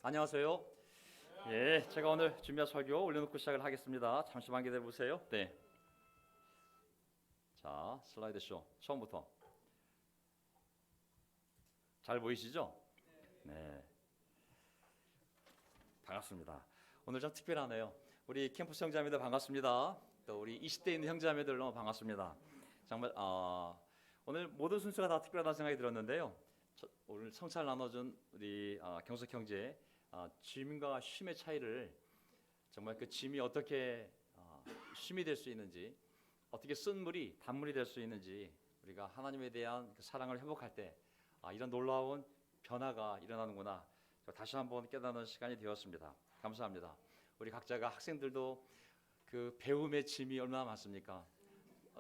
안녕하세요. 예, 제가 오늘 준비한 설교 올려놓고 시작을 하겠습니다. 잠시만 기다려 보세요. 네. 자, 슬라이드 쇼 처음부터 잘 보이시죠? 네, 반갑습니다. 오늘 좀 특별하네요. 우리 캠퍼스 형제자매들 반갑습니다. 또 우리 20대 있는 형제자매들 너무 반갑습니다. 정말 오늘 모든 순서가 다 특별하다는 생각이 들었는데요. 오늘 성찰 나눠준 우리 경석 형제 짐과 쉼의 차이를 정말 그 짐이 어떻게 쉼이 될 수 있는지, 어떻게 쓴 물이 단물이 될 수 있는지, 우리가 하나님에 대한 그 사랑을 회복할 때 이런 놀라운 변화가 일어나는구나, 다시 한번 깨닫는 시간이 되었습니다. 감사합니다. 우리 각자가 학생들도 그 배움의 짐이 얼마나 많습니까?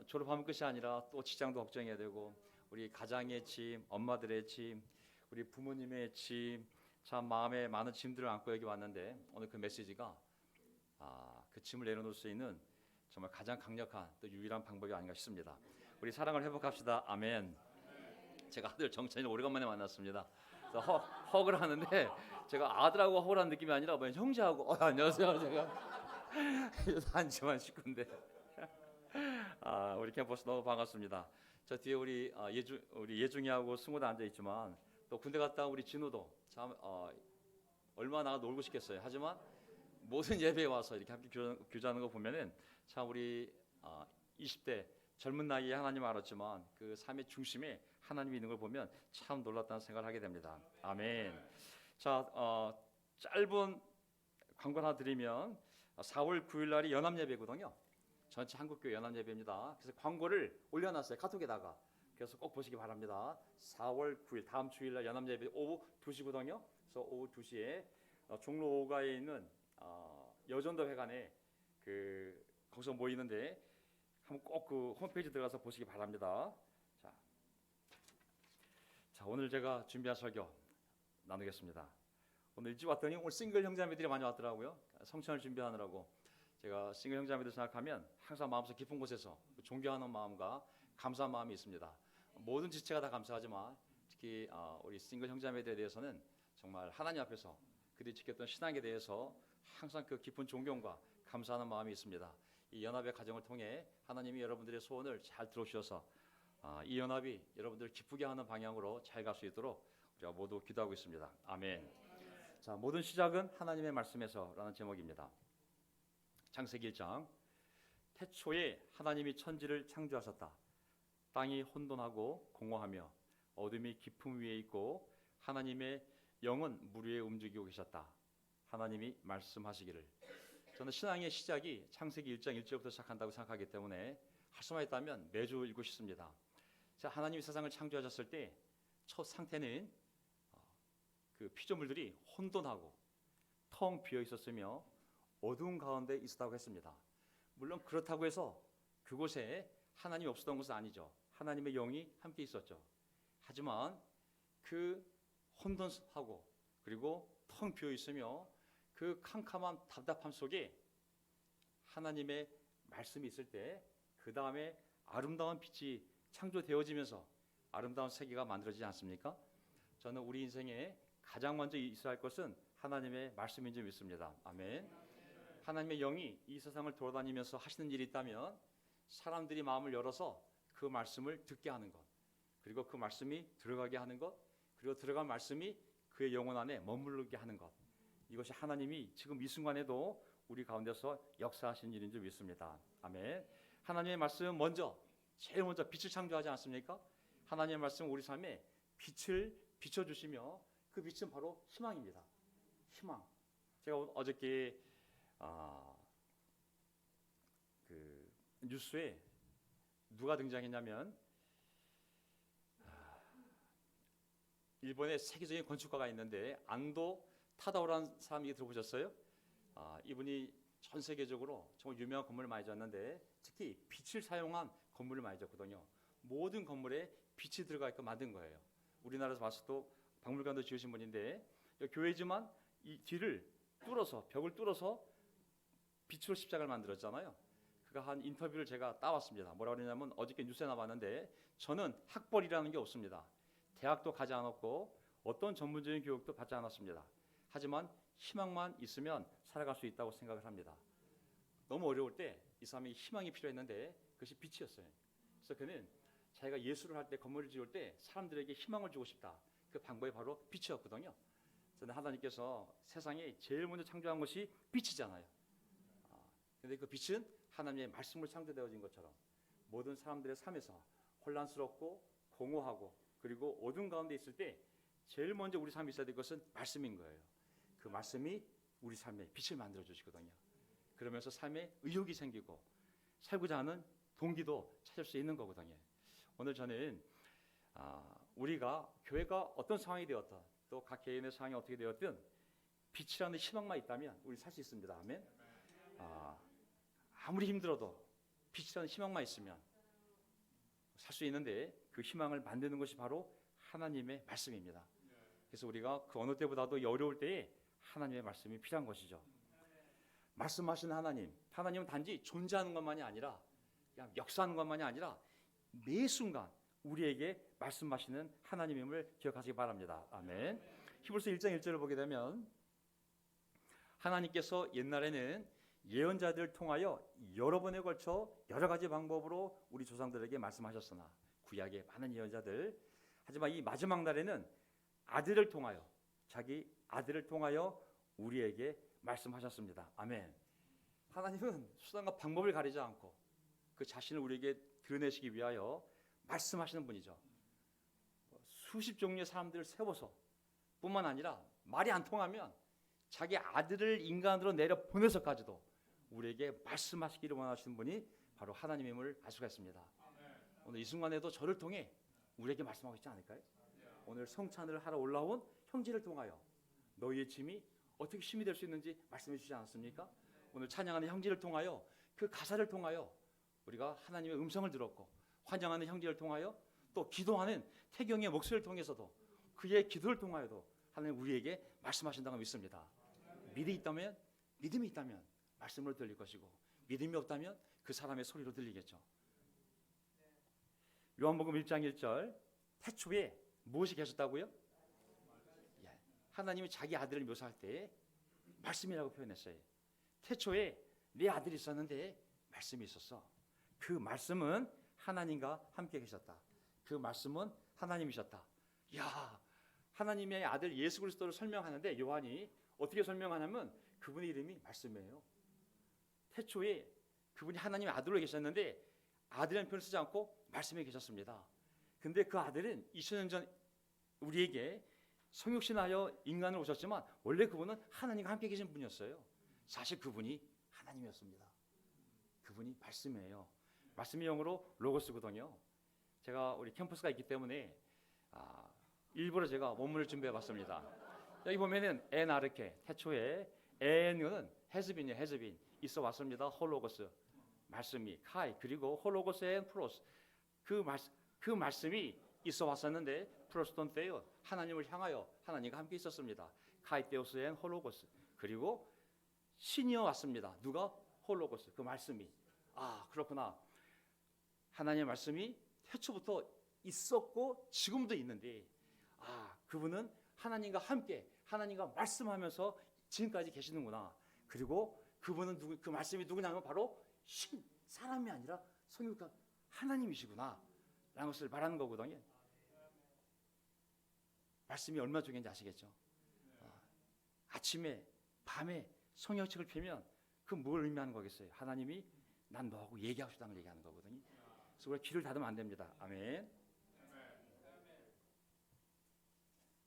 졸업하면 끝이 아니라 또 직장도 걱정해야 되고, 우리 가장의 짐, 엄마들의 짐, 우리 부모님의 짐, 참 마음에 많은 짐들을 안고 여기 왔는데, 오늘 그 메시지가 그 짐을 내려놓을 수 있는 정말 가장 강력한 또 유일한 방법이 아닌가 싶습니다. 우리 사랑을 회복합시다. 아멘. 제가 아들 정찬이를 오래간만에 만났습니다. 그래서 헉을 하는데 제가 아들하고 헉을 하는 느낌이 아니라 그냥 형제하고 안녕하세요. 제가 한지만 식구인데 우리 캠퍼스 너무 반갑습니다. 저 뒤에 우리 예중이하고 승우도 앉아 있지만 또 군대 갔다 온 우리 진우도 참 얼마나 놀고 싶겠어요. 하지만 모든 예배에 와서 이렇게 함께 교제하는 거 보면은 참 우리 20대 젊은 나이에 하나님 알았지만 그 삶의 중심에 하나님이 있는 걸 보면 참 놀랐다는 생각을 하게 됩니다. 아멘. 자, 짧은 광고 하나 드리면 4월 9일 날이 연합 예배거든요. 전체 한국교회 연합 예배입니다. 그래서 광고를 올려놨어요, 카톡에다가. 그래서 꼭 보시기 바랍니다. 4월 9일 다음 주일 날 연합 예배 오후 2시거든요. 그래서 오후 2시에 종로 5가에 있는 여전도 회관에 거기서 모이는데 한번 꼭 그 홈페이지 들어가서 보시기 바랍니다. 자, 오늘 제가 준비한 설교 나누겠습니다. 오늘 일찍 왔더니 오늘 싱글 형제자매들이 많이 왔더라고요. 성찬을 준비하느라고. 제가 싱글 형제자매들 생각하면 항상 마음속 깊은 곳에서 존경하는 마음과 감사한 마음이 있습니다. 모든 지체가 다 감사하지만 특히 우리 싱글 형제자매들에 대해서는 정말 하나님 앞에서 그들이 지켰던 신앙에 대해서 항상 그 깊은 존경과 감사하는 마음이 있습니다. 이 연합의 과정을 통해 하나님이 여러분들의 소원을 잘 들어주셔서 이 연합이 여러분들을 기쁘게 하는 방향으로 잘 갈 수 있도록 우리가 모두 기도하고 있습니다. 아멘. 자, 모든 시작은 하나님의 말씀에서라는 제목입니다. 창세기 1장. 태초에 하나님이 천지를 창조하셨다. 땅이 혼돈하고 공허하며 어둠이 깊음 위에 있고 하나님의 영은 물 위에 움직이고 계셨다. 하나님이 말씀하시기를. 저는 신앙의 시작이 창세기 1장 1절부터 시작한다고 생각하기 때문에 할 수만 있다면 매주 읽고 싶습니다. 자, 하나님이 세상을 창조하셨을 때 첫 상태는 그 피조물들이 혼돈하고 텅 비어 있었으며 어두운 가운데 있었다고 했습니다. 물론 그렇다고 해서 그곳에 하나님이 없었던 것은 아니죠. 하나님의 영이 함께 있었죠. 하지만 그 혼돈하고 그리고 텅 비어 있으며 그 캄캄한 답답함 속에 하나님의 말씀이 있을 때 그 다음에 아름다운 빛이 창조되어지면서 아름다운 세계가 만들어지지 않습니까? 저는 우리 인생에 가장 먼저 있어야 할 것은 하나님의 말씀인 줄 믿습니다. 아멘. 하나님의 영이 이 세상을 돌아다니면서 하시는 일이 있다면 사람들이 마음을 열어서 그 말씀을 듣게 하는 것, 그리고 그 말씀이 들어가게 하는 것, 그리고 들어간 말씀이 그의 영혼 안에 머무르게 하는 것, 이것이 하나님이 지금 이 순간에도 우리 가운데서 역사하시는 일인 줄 믿습니다. 아멘. 하나님의 말씀은 제일 먼저 빛을 창조하지 않습니까? 하나님의 말씀은 우리 삶에 빛을 비춰주시며 그 빛은 바로 희망입니다. 희망. 제가 어저께 그 뉴스에 누가 등장했냐면 일본의 세계적인 건축가가 있는데 안도 타다오라는 사람이 들어보셨어요? 이분이 전 세계적으로 정말 유명한 건물을 많이 지었는데 특히 빛을 사용한 건물을 많이 지었거든요. 모든 건물에 빛이 들어가 있고 만든 거예요. 우리나라에서 봤을 때 박물관도 지으신 분인데 교회지만 이 뒤를 뚫어서 벽을 뚫어서 빛으로 십자가를 만들었잖아요. 그가 한 인터뷰를 제가 따왔습니다. 뭐라고 그러냐면 어저께 뉴스에 나왔는데 저는 학벌이라는 게 없습니다. 대학도 가지 않았고 어떤 전문적인 교육도 받지 않았습니다. 하지만 희망만 있으면 살아갈 수 있다고 생각을 합니다. 너무 어려울 때 이 사람이 희망이 필요했는데 그것이 빛이었어요. 그래서 그는 자기가 예수를 할 때, 건물을 지을 때 사람들에게 희망을 주고 싶다. 그 방법이 바로 빛이었거든요. 그런데 하나님께서 세상에 제일 먼저 창조한 것이 빛이잖아요. 근데 그 빛은 하나님의 말씀으로 창조되어진 것처럼 모든 사람들의 삶에서 혼란스럽고 공허하고 그리고 어두운 가운데 있을 때 제일 먼저 우리 삶에 있어야 될 것은 말씀인 거예요. 그 말씀이 우리 삶에 빛을 만들어 주시거든요. 그러면서 삶에 의욕이 생기고 살고자 하는 동기도 찾을 수 있는 거거든요. 오늘 저는 우리가 교회가 어떤 상황이 되었든 또 각 개인의 상황이 어떻게 되었든 빛이라는 희망만 있다면 우리 살 수 있습니다. 아멘. 아무리 힘들어도 빛이라는 희망만 있으면 살 수 있는데 그 희망을 만드는 것이 바로 하나님의 말씀입니다. 그래서 우리가 그 어느 때보다도 어려울 때에 하나님의 말씀이 필요한 것이죠. 말씀하시는 하나님은 단지 존재하는 것만이 아니라 그냥 역사하는 것만이 아니라 매 순간 우리에게 말씀하시는 하나님임을 기억하시기 바랍니다. 아멘. 히브리서 1장 1절을 보게 되면 하나님께서 옛날에는 예언자들을 통하여 여러 번에 걸쳐 여러 가지 방법으로 우리 조상들에게 말씀하셨으나 구약의 많은 예언자들, 하지만 이 마지막 날에는 아들을 통하여, 자기 아들을 통하여 우리에게 말씀하셨습니다. 아멘. 하나님은 수단과 방법을 가리지 않고 그 자신을 우리에게 드러내시기 위하여 말씀하시는 분이죠. 수십 종류의 사람들을 세워서 뿐만 아니라 말이 안 통하면 자기 아들을 인간으로 내려 보내서까지도 우리에게 말씀하시기를 원하시는 분이 바로 하나님임을 알 수가 있습니다. 오늘 이 순간에도 저를 통해 우리에게 말씀하고 있지 않을까요? 오늘 성찬을 하러 올라온 형제를 통하여 너희의 짐이 어떻게 힘이 될 수 있는지 말씀해 주지 않았습니까? 오늘 찬양하는 형제를 통하여 그 가사를 통하여 우리가 하나님의 음성을 들었고 환영하는 형제를 통하여 또 기도하는 태경의 목소리를 통해서도 그의 기도를 통하여도 하나님 우리에게 말씀하신다고 믿습니다. 믿음이 있다면 말씀으로 들릴 것이고 믿음이 없다면 그 사람의 소리로 들리겠죠. 요한복음 1장 1절 태초에 무엇이 계셨다고요? 하나님이 자기 아들을 묘사할 때 말씀이라고 표현했어요. 태초에 내 아들이 있었는데 말씀이 있었어. 그 말씀은 하나님과 함께 계셨다. 그 말씀은 하나님이셨다. 야, 하나님의 아들 예수 그리스도를 설명하는데 요한이 어떻게 설명하냐면 그분의 이름이 말씀이에요. 태초에 그분이 하나님의 아들로 계셨는데 아들이라는 표현을 쓰지 않고 말씀에 계셨습니다. 근데 그 아들은 2000년 전 우리에게 성육신하여 인간을 오셨지만 원래 그분은 하나님과 함께 계신 분이었어요. 사실 그분이 하나님이었습니다. 그분이 말씀이에요. 말씀이 영어로 로고스거든요. 제가 우리 캠퍼스가 있기 때문에 일부러 제가 원문을 준비해봤습니다. 여기 보면은 에나르케 태초에 에는 헤즈빈이에요. 헤즈빈 있어 왔습니다. 홀로고스 말씀이 카이 그리고 홀로고스 앤 프로스 그 말씀이 있어 왔었는데 프로스톤 때요 하나님을 향하여 하나님과 함께 있었습니다. 카이테오스 앤 홀로고스 그리고 신이어 왔습니다. 누가? 홀로고스 그 말씀이 그렇구나. 하나님의 말씀이 태초부터 있었고 지금도 있는데 그분은 하나님과 함께 하나님과 말씀하면서 지금까지 계시는구나. 그리고 그분은 그 말씀이 누구냐면 바로 신 사람이 아니라 성육한 하나님이시구나 라는 것을 말하는 거거든요. 말씀이 얼마나 중요한지 아시겠죠? 아침에 밤에 성경책을 펴면 그 뭘 의미하는 거겠어요? 하나님이 난 너하고 얘기하고 싶다는 걸 얘기하는 거거든요. 그래서 우리가 귀를 닫으면 안 됩니다. 아멘.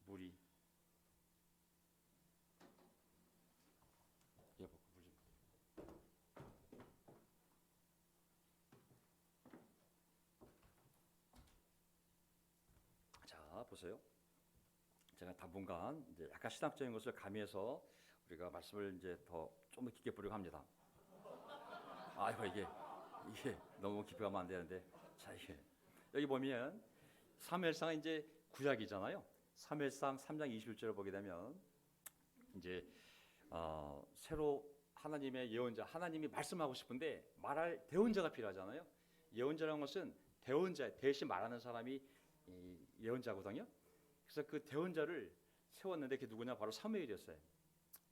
물이 자 보세요. 제가 당분간 이제 약간 신학적인 것을 가미해서 우리가 말씀을 이제 좀 더 깊게 보려고 합니다. 이게 너무 깊이 가면 안 되는데 자 이게 여기 보면 사무엘상은 이제 구약이잖아요. 사무엘상 3장 21절을 보게 되면 이제 새로 하나님의 예언자 하나님이 말씀하고 싶은데 말할 대언자가 필요하잖아요. 예언자라는 것은 대언자 대신 말하는 사람이 예언자거든요. 그래서 그 대언자를 세웠는데 그게 누구냐? 바로 사무엘이었어요.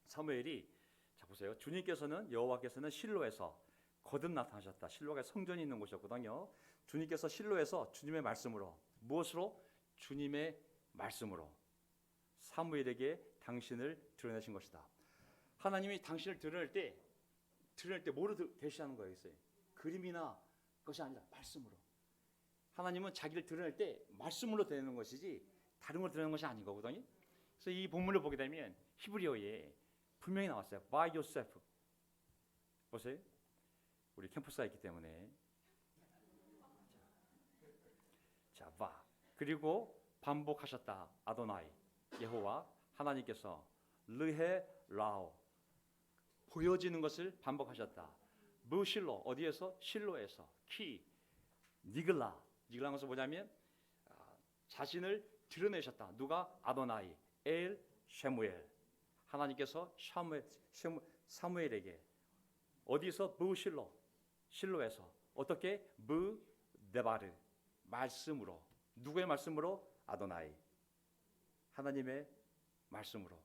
사무엘이 자 보세요. 주님께서는 여호와께서는 실로에서 거듭 나타나셨다. 실로가 성전이 있는 곳이었거든요. 주님께서 실로에서 주님의 말씀으로 무엇으로? 주님의 말씀으로 사무엘에게 당신을 드러내신 것이다. 하나님이 당신을 드러낼 때 뭐로 계시하는 거예요? 그림이나 것이 아니라 말씀으로. 하나님은 자기를 드러낼 때 말씀으로 드러내는 것이지 다른 걸 드러내는 것이 아닌 거거든요. 그래서 이 본문을 보게 되면 히브리어에 분명히 나왔어요. By yourself. 보세요. 우리 캠퍼스가 있기 때문에 자, 봐. 그리고 반복하셨다. 아도나이 여호와 하나님께서 르헤 라오 보여지는 것을 반복하셨다. 무실로 어디에서? 실로에서 키 니글라는 것은 뭐냐면 자신을 드러내셨다. 누가? 아도나이 엘 쉐무엘 하나님께서 사무엘에게 어디서? 실로에서 어떻게? 데바르 말씀으로. 누구의 말씀으로? 아도나이 하나님의 말씀으로.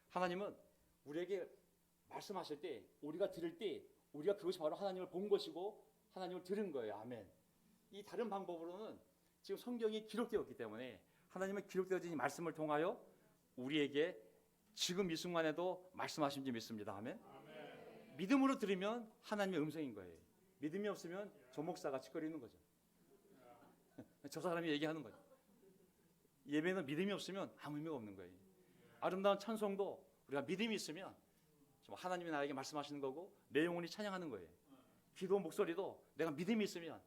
하나님은 우리에게 말씀하실 때 우리가 들을 때 우리가 그것이 바로 하나님을 본 것이고 하나님을 들은 거예요. 아멘. 이 다른 방법으로는 지금 성경이 기록되었기 때문에 하나님은 기록되어진 이 말씀을 통하여 우리에게 지금 이 순간에도 말씀하신지 믿습니다. 아멘. 믿음으로 들으면 하나님의 음성인 거예요. 믿음이 없으면 저 목사가 짓거리는 거죠. 저 사람이 얘기하는 거죠. 예배는 믿음이 없으면 아무 의미가 없는 거예요. 아름다운 찬송도 우리가 믿음이 있으면 하나님이 나에게 말씀하시는 거고 내 영혼이 찬양하는 거예요. 기도 목소리도 내가 믿음이 있으면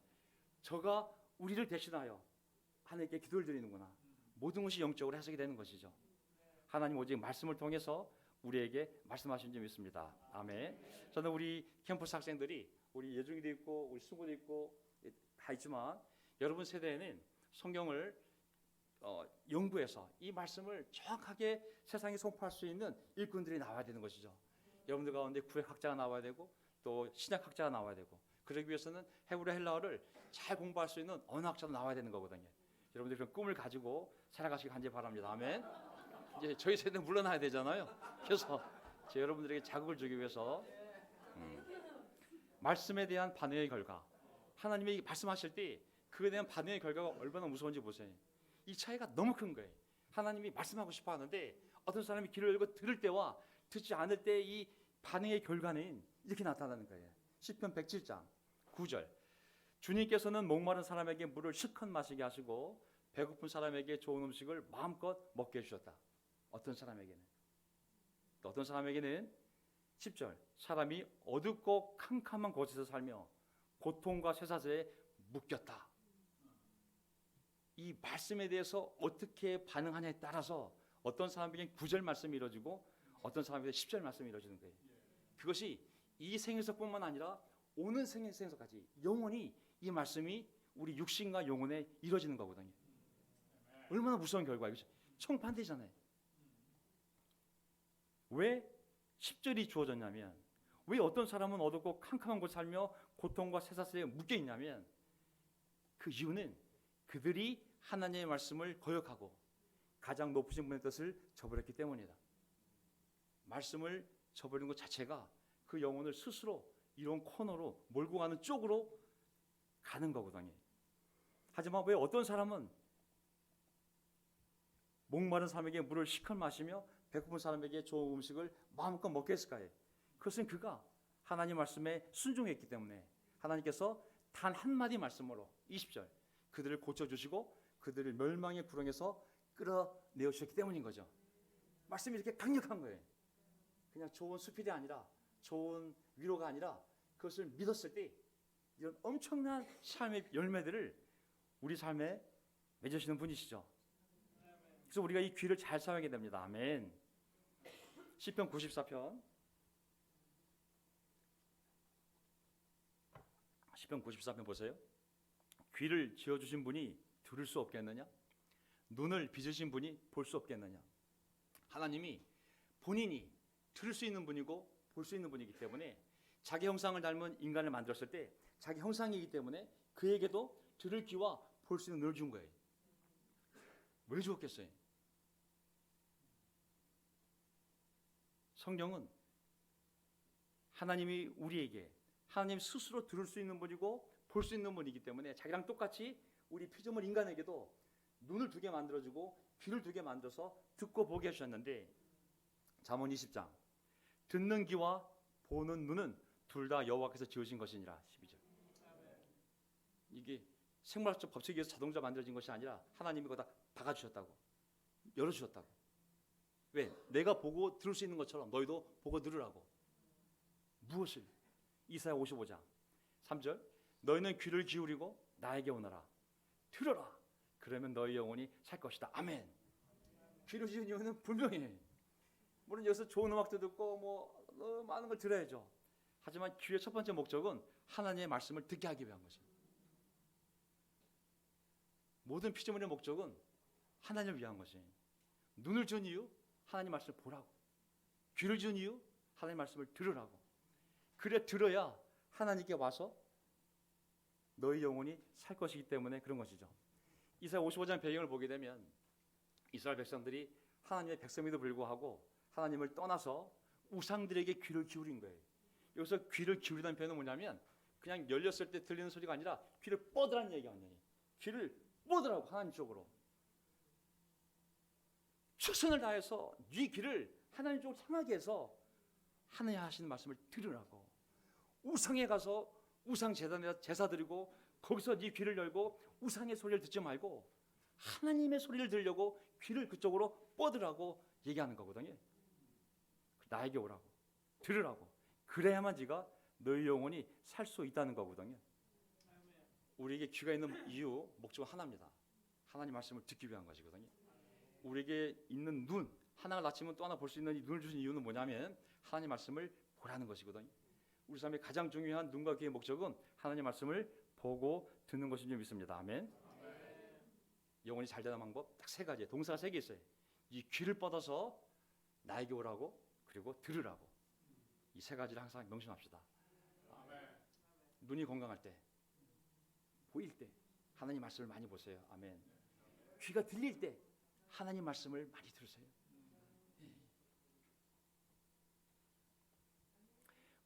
저가 우리를 대신하여 하나님께 기도를 드리는구나. 모든 것이 영적으로 해석이 되는 것이죠. 하나님 오직 말씀을 통해서 우리에게 말씀하신 줄 믿습니다. 아멘. 저는 우리 캠퍼스 학생들이 우리 예중이도 있고 우리 수고도 있고 다 있지만 여러분 세대에는 성경을 연구해서 이 말씀을 정확하게 세상에 선포할 수 있는 일꾼들이 나와야 되는 것이죠. 여러분들 가운데 구약학자가 나와야 되고 또 신약학자가 나와야 되고 그러기 위해서는 헤브라 헬라어를 잘 공부할 수 있는 언어학자도 나와야 되는 거거든요. 여러분들 그런 꿈을 가지고 살아가시기 간절히 바랍니다. 아멘. 이제 저희 세대는 물러나야 되잖아요. 그래서 여러분들에게 자극을 주기 위해서 말씀에 대한 반응의 결과 하나님이 말씀하실 때 그에 대한 반응의 결과가 얼마나 무서운지 보세요. 이 차이가 너무 큰 거예요. 하나님이 말씀하고 싶어 하는데 어떤 사람이 귀를 열고 들을 때와 듣지 않을 때 이 반응의 결과는 이렇게 나타나는 거예요. 시편 107장 9절 주님께서는 목마른 사람에게 물을 실컷 마시게 하시고 배고픈 사람에게 좋은 음식을 마음껏 먹게 해주셨다. 어떤 사람에게는 또 어떤 사람에게는 10절 사람이 어둡고 캄캄한 곳에서 살며 고통과 쇠사슬에 묶였다. 이 말씀에 대해서 어떻게 반응하냐에 따라서 어떤 사람에게는 9절 말씀이 이루어지고 어떤 사람에게는 10절 말씀이 이루어지는 거예요. 그것이 이 생에서뿐만 아니라 오는 생에서까지 영원히 이 말씀이 우리 육신과 영혼에 이루어지는 거거든요. 얼마나 무서운 결과예요. 청판되잖아요. 왜 10절이 주어졌냐면 왜 어떤 사람은 어둡고 캄캄한 곳 살며 고통과 쇠사슬에 묶여 있냐면 그 이유는 그들이 하나님의 말씀을 거역하고 가장 높으신 분의 뜻을 저버렸기 때문이다. 말씀을 저버리는 것 자체가 그 영혼을 스스로 이런 코너로 몰고 가는 쪽으로 가는 거거든요. 하지만 왜 어떤 사람은 목마른 사람에게 물을 실컷 마시며 배고픈 사람에게 좋은 음식을 마음껏 먹게 했을까요? 그것은 그가 하나님 말씀에 순종했기 때문에 하나님께서 단 한마디 말씀으로 20절 그들을 고쳐주시고 그들을 멸망의 구렁에서 끌어내주셨기 때문인 거죠. 말씀이 이렇게 강력한 거예요. 그냥 좋은 수필이 아니라 좋은 위로가 아니라 그것을 믿었을 때 이런 엄청난 삶의 열매들을 우리 삶에 맺으시는 분이시죠. 그래서 우리가 이 귀를 잘 사용하게 됩니다. 아멘. 시편 94편 시편 94편 보세요. 귀를 지어주신 분이 들을 수 없겠느냐? 눈을 빚으신 분이 볼 수 없겠느냐? 하나님이 본인이 들을 수 있는 분이고 볼 수 있는 분이기 때문에 자기 형상을 닮은 인간을 만들었을 때 자기 형상이기 때문에 그에게도 들을 귀와 볼 수 있는 눈을 준 거예요. 왜 주었겠어요? 성령은 하나님이 우리에게 하나님 스스로 들을 수 있는 분이고 볼 수 있는 분이기 때문에 자기랑 똑같이 우리 피조물 인간에게도 눈을 두 개 만들어주고 귀를 두 개 만들어서 듣고 보게 해주셨는데, 잠언 20장 듣는 귀와 보는 눈은 둘 다 여호와께서 지으신 것이니라. 12절. 이게 생물학적 법칙에 의해서 자동차 만들어진 것이 아니라 하나님이 거기다 박아주셨다고, 열어주셨다고. 왜? 내가 보고 들을 수 있는 것처럼 너희도 보고 들으라고. 무엇을? 이사야 55장 3절 너희는 귀를 기울이고 나에게 오너라. 들어라. 그러면 너희 영혼이 살 것이다. 아멘. 귀를 기울이는 이유는 분명해. 물론 여기서 좋은 음악도 듣고 뭐 많은 걸 들어야죠. 하지만 귀의 첫 번째 목적은 하나님의 말씀을 듣게 하기 위한 것입니다. 모든 피조물의 목적은 하나님을 위한 것이. 눈을 준 이유 하나님 말씀을 보라고. 귀를 준 이유 하나님 말씀을 들으라고. 그래 들어야 하나님께 와서 너희 영혼이 살 것이기 때문에 그런 것이죠. 이사야 55장 배경을 보게 되면 이스라엘 백성들이 하나님의 백성에도 불구하고 하나님을 떠나서 우상들에게 귀를 기울인 거예요. 여기서 귀를 기울이다는 표현은 뭐냐면 그냥 열렸을 때 들리는 소리가 아니라 귀를 뻗으라는 얘기가 아니에요. 귀를 뻗으라고. 하나님 쪽으로 최선을 다해서 네 귀를 하나님 쪽으로 향하게 해서 하나님 하시는 말씀을 들으라고. 우상에 가서 우상 제단에 제사 드리고 거기서 네 귀를 열고 우상의 소리를 듣지 말고 하나님의 소리를 들으려고 귀를 그쪽으로 뻗으라고 얘기하는 거거든요. 나에게 오라고, 들으라고. 그래야만 네가 너희 영혼이 살 수 있다는 거거든요. 우리에게 귀가 있는 이유, 목적은 하나입니다. 하나님 말씀을 듣기 위한 것이거든요. 우리에게 있는 눈, 하나가 닫히면 또 하나 볼 수 있는 이 눈을 주신 이유는 뭐냐면 하나님 말씀을 보라는 것이거든요. 우리 삶의 가장 중요한 눈과 귀의 목적은 하나님 말씀을 보고 듣는 것인 줄 믿습니다. 아멘. 영혼이 잘 되는 방법 딱 세 가지, 동사가 세 개 있어요. 이 귀를 뻗어서 나에게 오라고, 그리고 들으라고. 이 세 가지를 항상 명심합시다. 눈이 건강할 때, 보일 때 하나님 말씀을 많이 보세요. 아멘. 귀가 들릴 때 하나님 말씀을 많이 들으세요.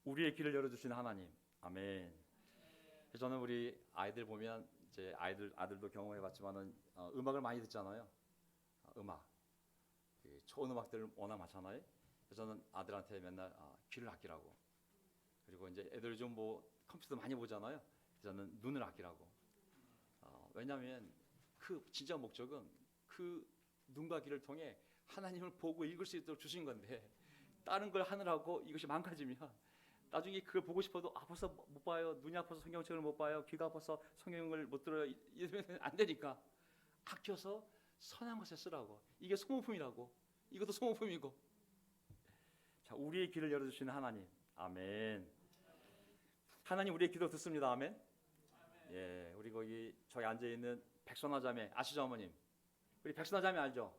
우리의 귀를 열어주시는 하나님. 아멘. 저는 우리 아이들 보면 이제 아들도 경험해봤지만은 음악을 많이 듣잖아요. 음악, 좋은 음악들을 워낙 많잖아요. 그래서 저는 아들한테 맨날 귀를 아끼라고. 그리고 이제 애들 좀 뭐 컴퓨터 많이 보잖아요. 저는 눈을 아끼라고. 왜냐하면 그 진짜 목적은 그 눈과 귀를 통해 하나님을 보고 읽을 수 있도록 주신 건데 다른 걸 하느라고 이것이 망가지면 나중에 그걸 보고 싶어도 아파서 못 봐요. 눈이 아파서 성경책을 못 봐요. 귀가 아파서 성경을 못 들어요. 이러면 안 되니까 아껴서 선한 것에 쓰라고. 이게 소모품이라고. 이것도 소모품이고. 자, 우리의 귀를 열어주시는 하나님. 아멘. 하나님 우리의 기도 듣습니다. 아멘. 예, 우리 저기 앉아 있는 백선화 자매 아시죠, 어머님? 우리 백선화 자매 알죠?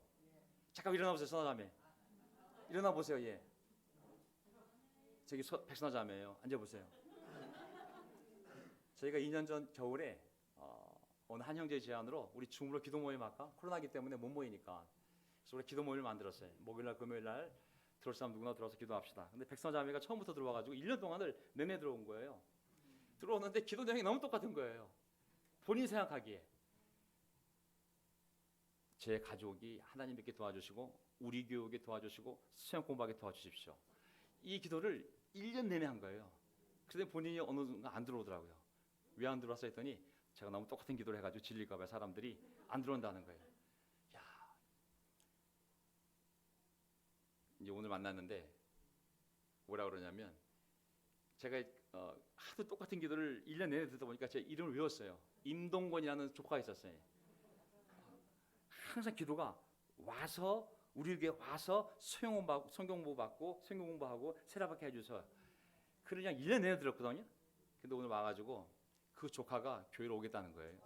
잠깐 일어나 보세요, 선화 자매. 일어나 보세요, 예. 저기 백선화 자매예요. 앉아 보세요. 저희가 2년 전 겨울에 어느 한 형제 제안으로 우리 줌으로 기도 모임 할까? 코로나기 때문에 못 모이니까. 그래서 우리 기도 모임을 만들었어요. 목요일날, 금요일날 들어올 사람 누구나 들어와서 기도합시다. 근데 백선화 자매가 처음부터 들어와가지고 1년 동안을 내내 들어온 거예요. 들어오는데 기도 내용이 너무 똑같은 거예요. 본인이 생각하기에 제 가족이 하나님 믿게 도와주시고 우리 교육에 도와주시고 수영 공부하게 도와주십시오. 이 기도를 1년 내내 한 거예요. 그런데 본인이 어느 순간 안 들어오더라고요. 왜 안 들어왔어 했더니 제가 너무 똑같은 기도를 해가지고 질릴까 봐 사람들이 안 들어온다는 거예요. 야, 이제 오늘 만났는데 뭐라 그러냐면 제가 하도 똑같은 기도를 1년 내내 듣다 보니까 제 이름을 외웠어요. 임동건이라는 조카가 있었어요. 항상 기도가 와서 우리 교회 와서 성경 공부 받고 성경 공부하고 세례받게 해주셔서 그냥 1년 내내 들었거든요. 근데 오늘 와가지고 그 조카가 교회로 오겠다는 거예요.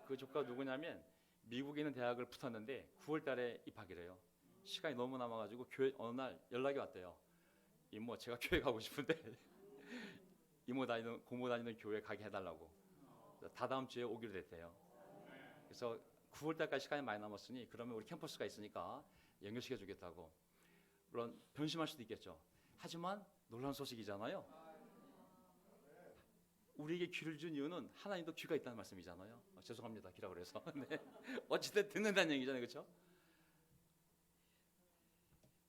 그 조카가 누구냐면 미국에 있는 대학을 붙었는데 9월달에 입학이래요. 시간이 너무 남아가지고 교회 어느 날 연락이 왔대요. 이모 제가 교회 가고 싶은데 이모 고모 다니는 교회 가게 해달라고. 다다음 주에 오기로 됐대요. 그래서 9월달까지 시간이 많이 남았으니 그러면 우리 캠퍼스가 있으니까 연결시켜 주겠다고. 물론 변심할 수도 있겠죠. 하지만 놀라운 소식이잖아요. 우리에게 귀를 준 이유는 하나님도 귀가 있다는 말씀이잖아요. 죄송합니다. 귀라 그래서. 네. 어찌됐든 듣는다는 얘기잖아요. 그렇죠?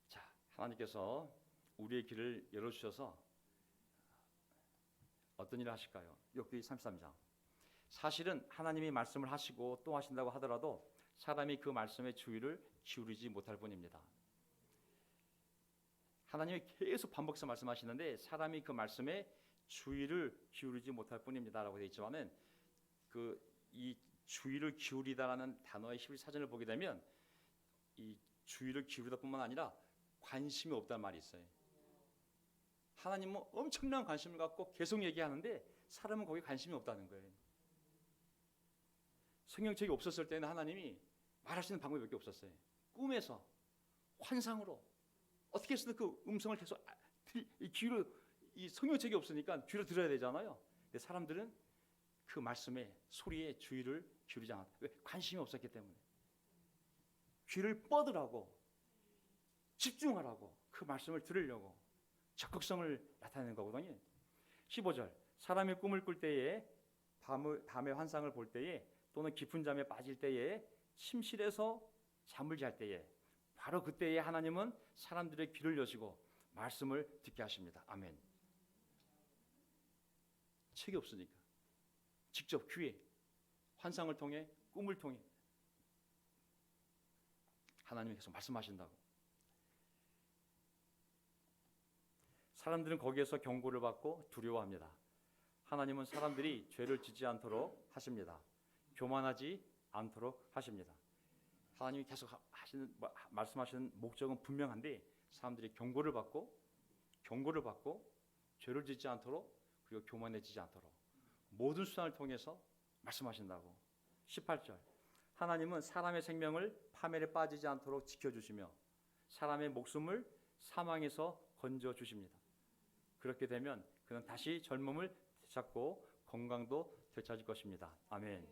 자, 하나님께서 우리의 귀를 열어주셔서 어떤 일을 하실까요? 욥기 33장. 사실은 하나님이 말씀을 하시고 또 하신다고 하더라도 사람이 그 말씀에 주의를 기울이지 못할 뿐입니다. 하나님이 계속 반복해서 말씀하시는데 사람이 그 말씀에 주의를 기울이지 못할 뿐입니다라고 되어 있지만은 이 주의를 기울이다라는 단어의 히브리 사전을 보게 되면 이 주의를 기울이다뿐만 아니라 관심이 없다는 말이 있어요. 하나님은 엄청난 관심을 갖고 계속 얘기하는데 사람은 거기에 관심이 없다는 거예요. 성경책이 없었을 때는 하나님이 말하시는 방법이 몇 개 없었어요. 꿈에서, 환상으로 어떻게 해서든 그 음성을 계속 이 성경책이 없으니까 귀로 들어야 되잖아요. 근데 사람들은 그 말씀에 소리에 주의를 기울이지 않았다. 왜? 관심이 없었기 때문에. 귀를 뻗으라고, 집중하라고, 그 말씀을 들으려고 적극성을 나타내는 거거든요. 15절. 사람이 꿈을 꿀 때에, 밤의 환상을 볼 때에, 또는 깊은 잠에 빠질 때에, 침실에서 잠을 잘 때에, 바로 그때에 하나님은 사람들의 귀를 여시고 말씀을 듣게 하십니다. 아멘. 책이 없으니까 직접 귀에, 환상을 통해, 꿈을 통해 하나님이 계속 말씀하신다고. 사람들은 거기에서 경고를 받고 두려워합니다. 하나님은 사람들이 죄를 짓지 않도록 하십니다. 교만하지 않도록 하십니다. 하나님이 계속 말씀하시는 목적은 분명한데 사람들이 경고를 받고 죄를 짓지 않도록, 그리고 교만해지지 않도록 모든 수단을 통해서 말씀하신다고. 18절. 하나님은 사람의 생명을 파멸에 빠지지 않도록 지켜주시며 사람의 목숨을 사망에서 건져주십니다. 그렇게 되면 그는 다시 젊음을 되찾고 건강도 되찾을 것입니다. 아멘.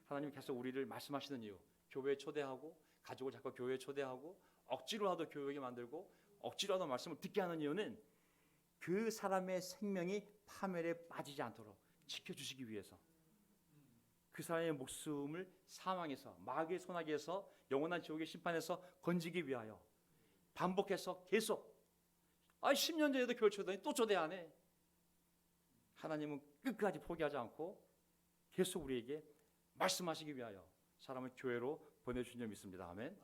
하나님이 계속 우리를 말씀하시는 이유, 교회에 초대하고 가족을 자꾸 교회에 초대하고 억지로라도 교회에 만들고 억지로라도 말씀을 듣게 하는 이유는 그 사람의 생명이 파멸에 빠지지 않도록 지켜주시기 위해서, 그 사람의 목숨을 사망에서, 마귀의 손아귀에서, 영원한 지옥의 심판에서 건지기 위하여 반복해서 계속 10년 전에도 교회 초대하니 또 초대 안 해. 하나님은 끝까지 포기하지 않고 계속 우리에게 말씀하시기 위하여 사람을 교회로 보내주신 줄 믿습니다. 아멘.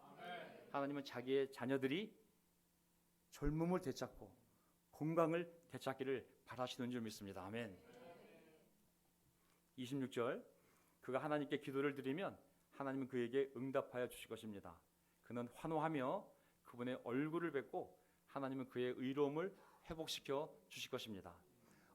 하나님은 자기의 자녀들이 젊음을 되찾고 건강을 되찾기를 바라시는 줄 믿습니다. 아멘. 26절. 그가 하나님께 기도를 드리면 하나님은 그에게 응답하여 주실 것입니다. 그는 환호하며 그분의 얼굴을 뵙고 하나님은 그의 의로움을 회복시켜 주실 것입니다.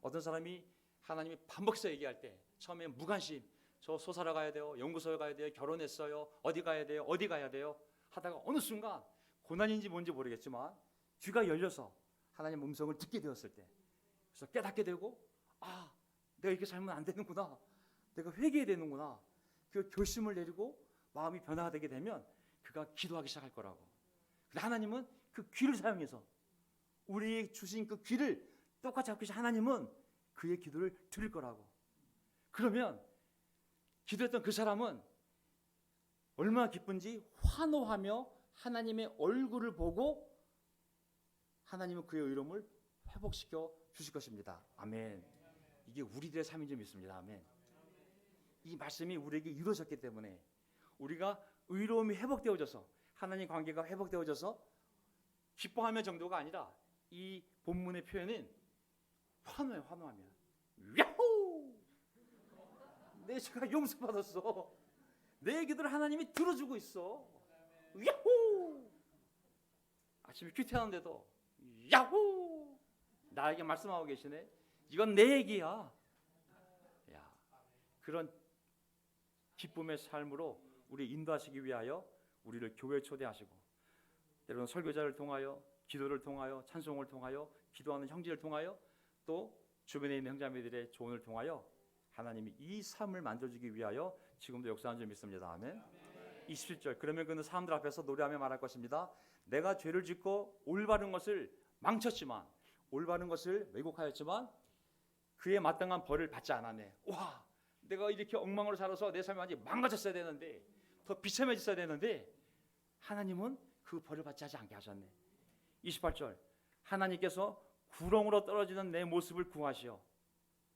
어떤 사람이 하나님이 반복해서 얘기할 때 처음에 무관심, 저 소사라 가야 돼요, 연구소에 가야 돼요, 결혼했어요, 어디 가야 돼요, 어디 가야 돼요 하다가 어느 순간 고난인지 뭔지 모르겠지만 귀가 열려서 하나님 음성을 듣게 되었을 때, 그래서 깨닫게 되고, 내가 이렇게 살면 안 되는구나, 내가 회개해야 되는구나, 그 결심을 내리고 마음이 변화가 되게 되면 그가 기도하기 시작할 거라고. 근데 하나님은 그 귀를 사용해서 우리에게 주신 그 귀를 똑같이 잡고 계신 하나님은 그의 기도를 들을 거라고. 그러면 기도했던 그 사람은 얼마나 기쁜지 환호하며 하나님의 얼굴을 보고 하나님은 그의 의로움을 회복시켜 주실 것입니다. 아멘. 이게 우리들의 삶인 줄 믿습니다. 아멘. 이 말씀이 우리에게 이루어졌기 때문에 우리가 의로움이 회복되어져서 하나님 관계가 회복되어져서 기뻐하며 정도가 아니라 이 본문의 표현은 환호예요. 환호하며 야호! 내 죄가 용서받았어. 내 기도를 하나님이 들어주고 있어. 야호! 아침에 큐티하는데도 야호! 나에게 말씀하고 계시네. 이건 내 얘기야. 야, 그런 기쁨의 삶으로 우리 인도하시기 위하여 우리를 교회에 초대하시고, 때로는 설교자를 통하여, 기도를 통하여, 찬송을 통하여, 기도하는 형제를 통하여, 또 주변에 있는 형제자매들의 조언을 통하여 하나님이 이 삶을 만들어주기 위하여 지금도 역사하는 줄 믿습니다. 아멘. 27절. 그러면 그는 사람들 앞에서 노래하며 말할 것입니다. 내가 죄를 짓고 올바른 것을 망쳤지만, 올바른 것을 왜곡하였지만 그에 마땅한 벌을 받지 않았네. 와, 내가 이렇게 엉망으로 살아서 내 삶이 완전히 망가졌어야 되는데, 더 비참해졌어야 되는데 하나님은 그 벌을 받지 않게 하셨네. 28절. 하나님께서 구렁으로 떨어지는 내 모습을 구하시어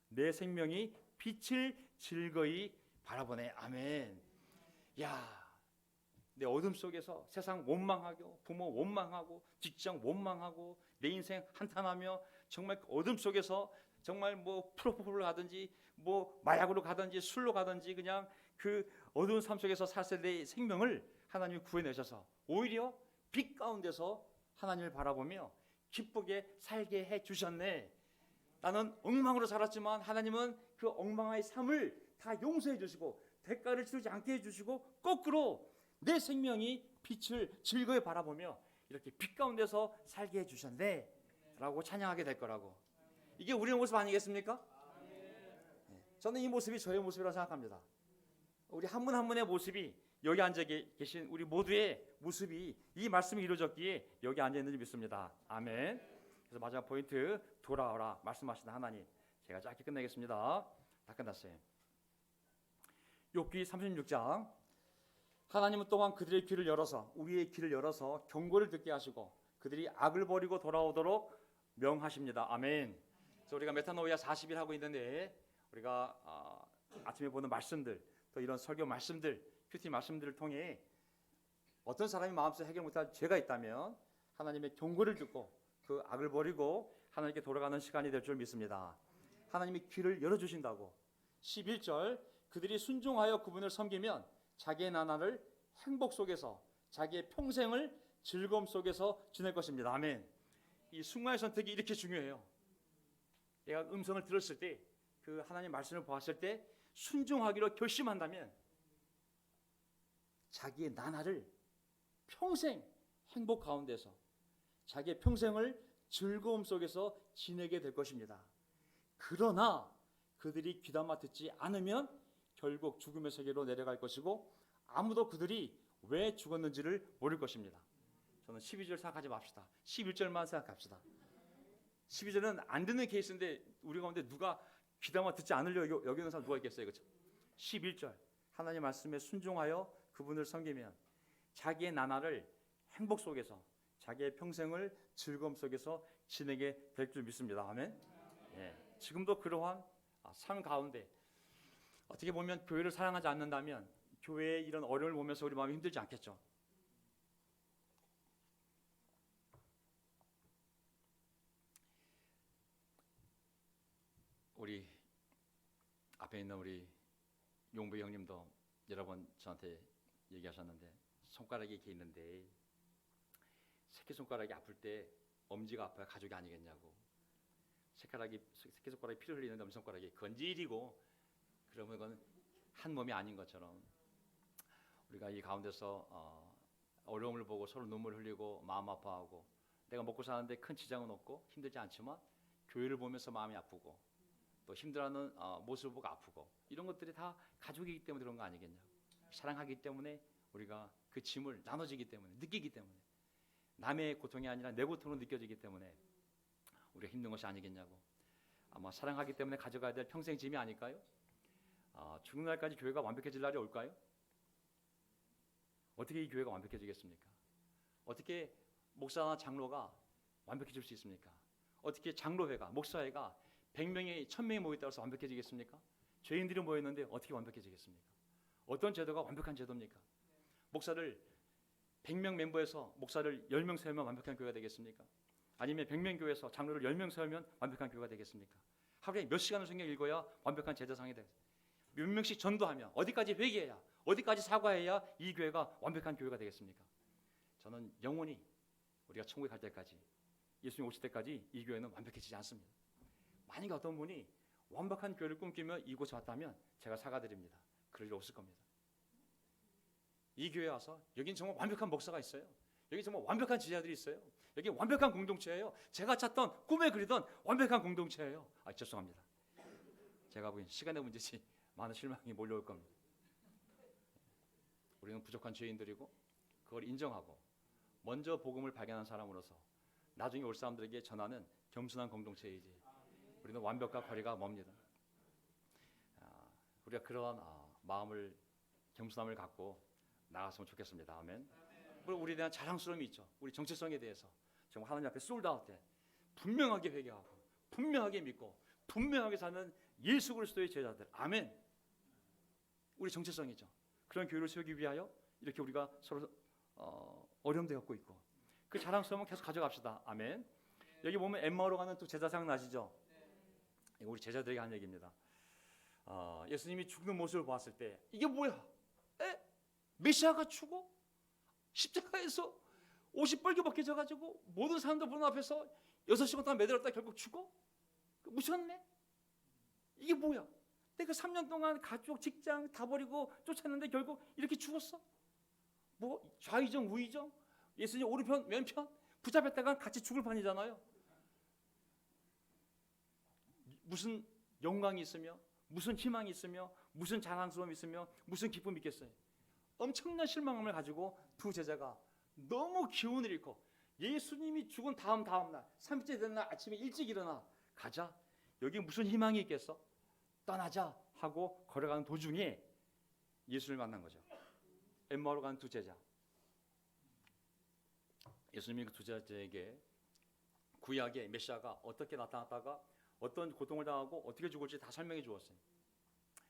내 생명이 빛을 즐거이 바라보네. 아멘. 야, 내 어둠 속에서 세상 원망하고 부모 원망하고 직장 원망하고 내 인생 한탄하며 정말 어둠 속에서 정말 뭐 프로포폴로 가든지 뭐 마약으로 가든지 술로 가든지 그냥 그 어두운 삶 속에서 살세 내 생명을 하나님이 구해내셔서 오히려 빛 가운데서 하나님을 바라보며 기쁘게 살게 해주셨네. 나는 엉망으로 살았지만 하나님은 그 엉망의 삶을 다 용서해 주시고 대가를 치르지 않게 해주시고 거꾸로 내 생명이 빛을 즐거이 바라보며 이렇게 빛 가운데서 살게 해주셨네 라고 찬양하게 될 거라고. 이게 우리의 모습 아니겠습니까? 저는 이 모습이 저의 모습이라고 생각합니다. 우리 한 분 한 분의 모습이 여기 앉아 계신 우리 모두의 모습이 이 말씀이 이루어졌기에 여기 앉아 있는지 믿습니다. 아멘. 그래서 마지막 포인트, 돌아오라 말씀하시는 하나님. 제가 짧게 끝내겠습니다. 다 끝났어요. 욥기 36장. 하나님은 또한 그들의 귀를 열어서, 우리의 귀를 열어서 경고를 듣게 하시고 그들이 악을 버리고 돌아오도록 명하십니다. 아멘. 그래서 우리가 메타노이아 40일 하고 있는데 우리가 아침에 보는 말씀들, 또 이런 설교 말씀들, 큐티 말씀들을 통해 어떤 사람이 마음속에 해결 못할 죄가 있다면 하나님의 경고를 듣고 그 악을 버리고 하나님께 돌아가는 시간이 될 줄 믿습니다. 하나님이 귀를 열어주신다고. 11절. 그들이 순종하여 그분을 섬기면 자기의 나날을 행복 속에서, 자기의 평생을 즐거움 속에서 지낼 것입니다. 아멘. 이 순간의 선택이 이렇게 중요해요. 내가 음성을 들었을 때, 그 하나님 말씀을 보았을 때 순종하기로 결심한다면 자기의 나날을 평생 행복 가운데서, 자기의 평생을 즐거움 속에서 지내게 될 것입니다. 그러나 그들이 귀담아 듣지 않으면 결국 죽음의 세계로 내려갈 것이고 아무도 그들이 왜 죽었는지를 모를 것입니다. 저는 12절 생각하지 맙시다. 11절만 생각합시다. 12절은 안 듣는 케이스인데 우리 가운데 누가 귀담아 듣지 않으려 여기는 사람 누가 있겠어요? 그렇죠? 11절. 하나님 말씀에 순종하여 그분을 섬기면 자기의 나날을 행복 속에서, 자기의 평생을 즐거움 속에서 지내게 될 줄 믿습니다. 아멘. 예. 지금도 그러한 삶 가운데 어떻게 보면 교회를 사랑하지 않는다면 교회의 이런 어려움을 보면서 우리 마음이 힘들지 않겠죠. 우리 앞에 있는 우리 용부 형님도 여러 번 저한테 얘기하셨는데 손가락이 이렇게 있는데 새끼손가락이 아플 때 엄지가 아파야 가족이 아니겠냐고. 새끼손가락이 피를 흘리는데 엄지손가락이 건질이고 그러면 그건 한 몸이 아닌 것처럼 우리가 이 가운데서 어려움을 보고 서로 눈물 흘리고 마음 아파하고 내가 먹고 사는데 큰 지장은 없고 힘들지 않지만 교회를 보면서 마음이 아프고 또 힘들어하는 모습을 보고 아프고 이런 것들이 다 가족이기 때문에 그런 거 아니겠냐고. 사랑하기 때문에 우리가 그 짐을 나눠지기 때문에, 느끼기 때문에, 남의 고통이 아니라 내 고통으로 느껴지기 때문에 우리가 힘든 것이 아니겠냐고. 아마 사랑하기 때문에 가져가야 될 평생 짐이 아닐까요? 죽는 날까지 교회가 완벽해질 날이 올까요? 어떻게 이 교회가 완벽해지겠습니까? 어떻게 목사나 장로가 완벽해질 수 있습니까? 어떻게 장로회가, 목사회가 100명이 1000명이 모였다고 해서 완벽해지겠습니까? 죄인들이 모였는데 어떻게 완벽해지겠습니까? 어떤 제도가 완벽한 제도입니까? 목사를 100명 멤버에서 목사를 10명 세우면 완벽한 교회가 되겠습니까? 아니면 100명 교회에서 장로를 10명 세우면 완벽한 교회가 되겠습니까? 하루에 몇 시간을 성경 읽어야 완벽한 제자상이 되겠습니까? 몇 명씩 전도하며 어디까지 회개해야, 어디까지 사과해야 이 교회가 완벽한 교회가 되겠습니까? 저는 영원히 우리가 천국에 갈 때까지, 예수님 오실 때까지 이 교회는 완벽해지지 않습니다. 만약에 어떤 분이 완벽한 교회를 꿈꾸며 이곳에 왔다면 제가 사과드립니다. 그럴 일 없을 겁니다. 이 교회에 와서 여긴 정말 완벽한 목사가 있어요. 여기 정말 완벽한 지자들이 있어요. 여기 완벽한 공동체예요. 제가 찾던 꿈에 그리던 완벽한 공동체예요. 죄송합니다. 제가 보기엔 시간의 문제지 많은 실망이 몰려올 겁니다. 우리는 부족한 죄인들이고 그걸 인정하고 먼저 복음을 발견한 사람으로서 나중에 올 사람들에게 전하는 겸손한 공동체이지 우리는 완벽과 거리가 멉니다. 우리가 그런 마음을 겸손함을 갖고 나갔으면 좋겠습니다. 아멘. 물론 우리에 대한 자랑스러움이 있죠. 우리 정체성에 대해서 정말 하나님 앞에 솔드아웃 돼 분명하게 회개하고 분명하게 믿고 분명하게 사는 예수 그리스도의 제자들. 아멘. 우리 정체성이죠. 그런 교회를 세우기 위하여 이렇게 우리가 서로 어려움도 겪고 있고 그 자랑스러움을 계속 가져갑시다. 아멘. 여기 보면 엠마오로 가는 또 제자 생각나시죠? 이거 우리 제자들에게 한 얘기입니다. 예수님이 죽는 모습을 보았을 때 이게 뭐야? 메시아가 죽어? 십자가에서 옷이 뻘게 벗겨져가지고 모든 사람들 보는 앞에서 6시간 동안 매달았다 결국 죽어? 무셨네? 이게 뭐야? 내가 3년 동안 가족, 직장 다 버리고 쫓았는데 결국 이렇게 죽었어? 뭐 좌의정, 우의정? 예수님 오른편, 왼편? 붙잡혔다가 같이 죽을 판이잖아요. 무슨 영광이 있으며 무슨 희망이 있으며 무슨 자랑스러움이 있으며 무슨 기쁨이 있겠어요? 엄청난 실망감을 가지고 두 제자가 너무 기운을 잃고 예수님이 죽은 다음 날 3일째 되는 날 아침에 일찍 일어나 가자. 여기 무슨 희망이 있겠어? 떠나자 하고 걸어가는 도중에 예수를 만난 거죠. 엠마오로 가는 두 제자. 예수님이 그 두 제자에게 구약의 메시아가 어떻게 나타났다가 어떤 고통을 당하고 어떻게 죽을지 다 설명해 주었어요.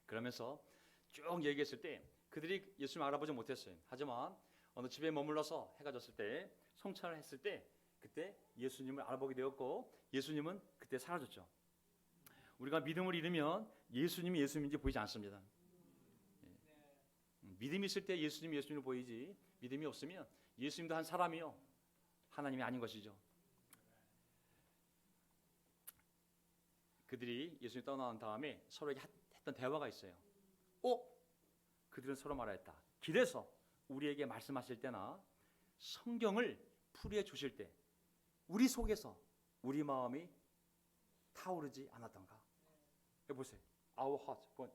그러면서 쭉 얘기했을 때 그들이 예수님을 알아보지 못했어요. 하지만 어느 집에 머물러서 해가 졌을 때 성찬을 했을 때 그때 예수님을 알아보게 되었고 예수님은 그때 사라졌죠. 우리가 믿음을 잃으면 예수님이 예수님인지 보이지 않습니다. 믿음이 있을 때 예수님이 예수님을 보이지 믿음이 없으면 예수님도 한 사람이요 하나님이 아닌 것이죠. 그들이 예수님 떠나온 다음에 서로에게 했던 대화가 있어요. 그들은 서로 말하였다. 길에서 우리에게 말씀하실 때나 성경을 풀이해 주실 때 우리 속에서 우리 마음이 타오르지 않았던가? 보세요. Our heart.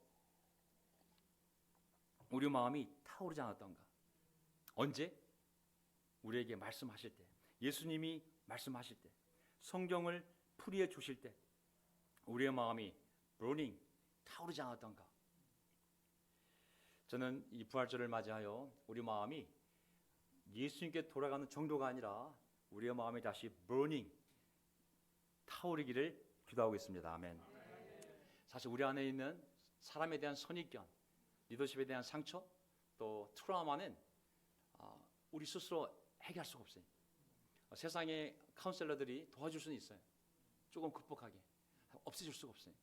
우리 마음이 타오르지 않았던가? 언제? 우리에게 말씀하실 때, 예수님이 말씀하실 때, 성경을 풀이해 주실 때 우리의 마음이 burning, 타오르지 않았던가? 저는 이 부활절을 맞이하여 우리 마음이 예수님께 돌아가는 정도가 아니라 우리의 마음이 다시 burning, 타오르기를 기도하고 있습니다. 아멘. 사실 우리 안에 있는 사람에 대한 선입견, 리더십에 대한 상처, 또 트라우마는 우리 스스로 해결할 수가 없어요. 세상의 카운셀러들이 도와줄 수는 있어요. 조금 극복하게. 없애줄 수가 없어요.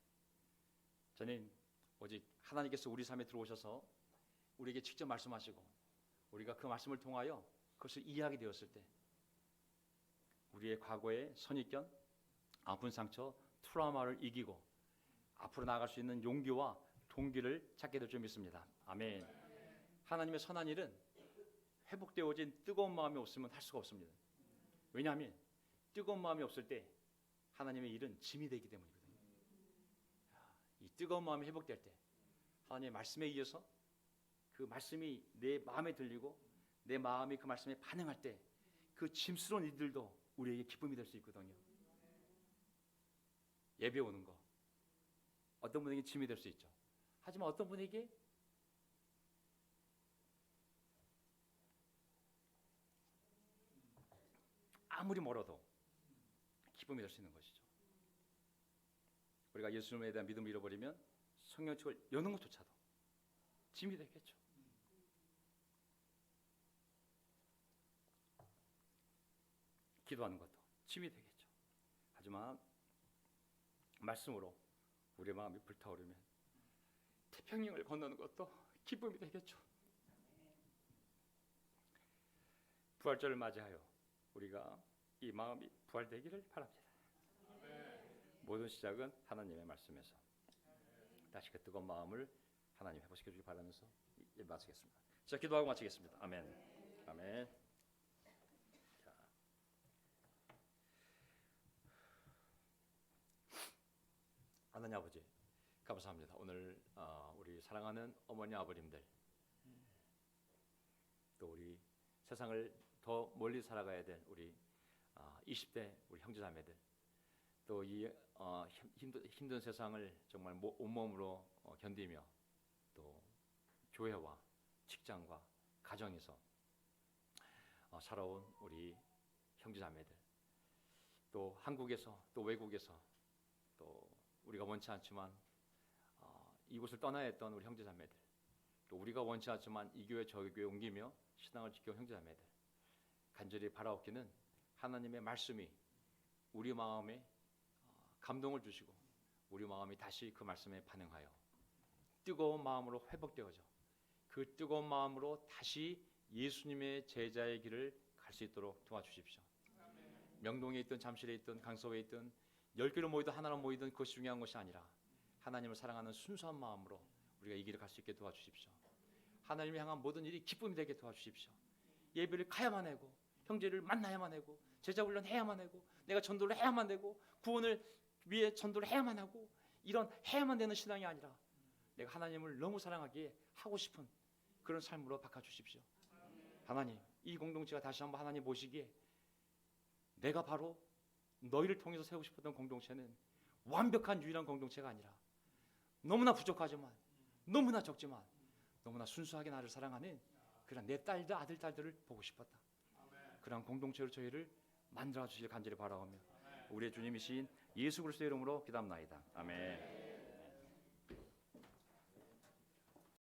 저는 오직 하나님께서 우리 삶에 들어오셔서 우리에게 직접 말씀하시고 우리가 그 말씀을 통하여 그것을 이해하게 되었을 때 우리의 과거의 선입견, 아픈 상처, 트라우마를 이기고 앞으로 나아갈 수 있는 용기와 동기를 찾게 될 줄 믿습니다. 아멘. 하나님의 선한 일은 회복되어진 뜨거운 마음이 없으면 할 수가 없습니다. 왜냐하면 뜨거운 마음이 없을 때 하나님의 일은 짐이 되기 때문이거든요. 이 뜨거운 마음이 회복될 때 하나님의 말씀에 의해서 그 말씀이 내 마음에 들리고 내 마음이 그 말씀에 반응할 때 그 짐스러운 일들도 우리에게 기쁨이 될 수 있거든요. 예배 오는 거 어떤 분에게 짐이 될 수 있죠. 하지만 어떤 분에게 아무리 멀어도 기쁨이 될 수 있는 것이죠. 우리가 예수님에 대한 믿음을 잃어버리면 성령책을 여는 것조차도 짐이 되겠죠. 기도하는 것도 짐이 되겠죠. 하지만 말씀으로 우리의 마음이 불타오르면 태평양을 건너는 것도 기쁨이 되겠죠. 부활절을 맞이하여 우리가 이 마음이 부활되기를 바랍니다. 모든 시작은 하나님의 말씀에서 다시 그 뜨거운 마음을 하나님 회복시켜 주길 바라면서 마치겠습니다. 자, 기도하고 마치겠습니다. 아멘. 아멘. 자, 하나님 아버지 감사합니다. 오늘 우리 사랑하는 어머니 아버님들 또 우리 세상을 더 멀리 살아가야 될 우리 20대 우리 형제자매들, 또 이 힘든 세상을 정말 온몸으로 견디며 또 교회와 직장과 가정에서 살아온 우리 형제자매들, 또 한국에서 또 외국에서 또 우리가 원치 않지만 이곳을 떠나야 했던 우리 형제자매들, 또 우리가 원치 않지만 이 교회 저 교회 옮기며 신앙을 지켜온 형제자매들, 간절히 바라옵기는 하나님의 말씀이 우리 마음에 감동을 주시고 우리 마음이 다시 그 말씀에 반응하여 뜨거운 마음으로 회복되어져 그 뜨거운 마음으로 다시 예수님의 제자의 길을 갈 수 있도록 도와주십시오. 명동에 있든 잠실에 있든 강서에 있든 10개로 모이든 하나로 모이든 그것이 중요한 것이 아니라 하나님을 사랑하는 순수한 마음으로 우리가 이 길을 갈 수 있게 도와주십시오. 하나님을 향한 모든 일이 기쁨이 되게 도와주십시오. 예배를 가야만 하고 형제를 만나야만 하고 제자 훈련 해야만 하고 내가 전도를 해야만 되고 구원을 위해 전도를 해야만 하고 이런 해야만 되는 신앙이 아니라 내가 하나님을 너무 사랑하기에 하고 싶은 그런 삶으로 바꿔주십시오. 하나님, 이 공동체가 다시 한번 하나님 보시기에 내가 바로 너희를 통해서 세우고 싶었던 공동체는 완벽한 유일한 공동체가 아니라 너무나 부족하지만 너무나 적지만 너무나 순수하게 나를 사랑하는 그런 내 딸들 아들 딸들을 보고 싶었다. 그런 공동체로 저희를 만들어 주실 간절히 바라오며 우리의 주님이신 예수 그리스도의 이름으로 기도합나이다. 아멘.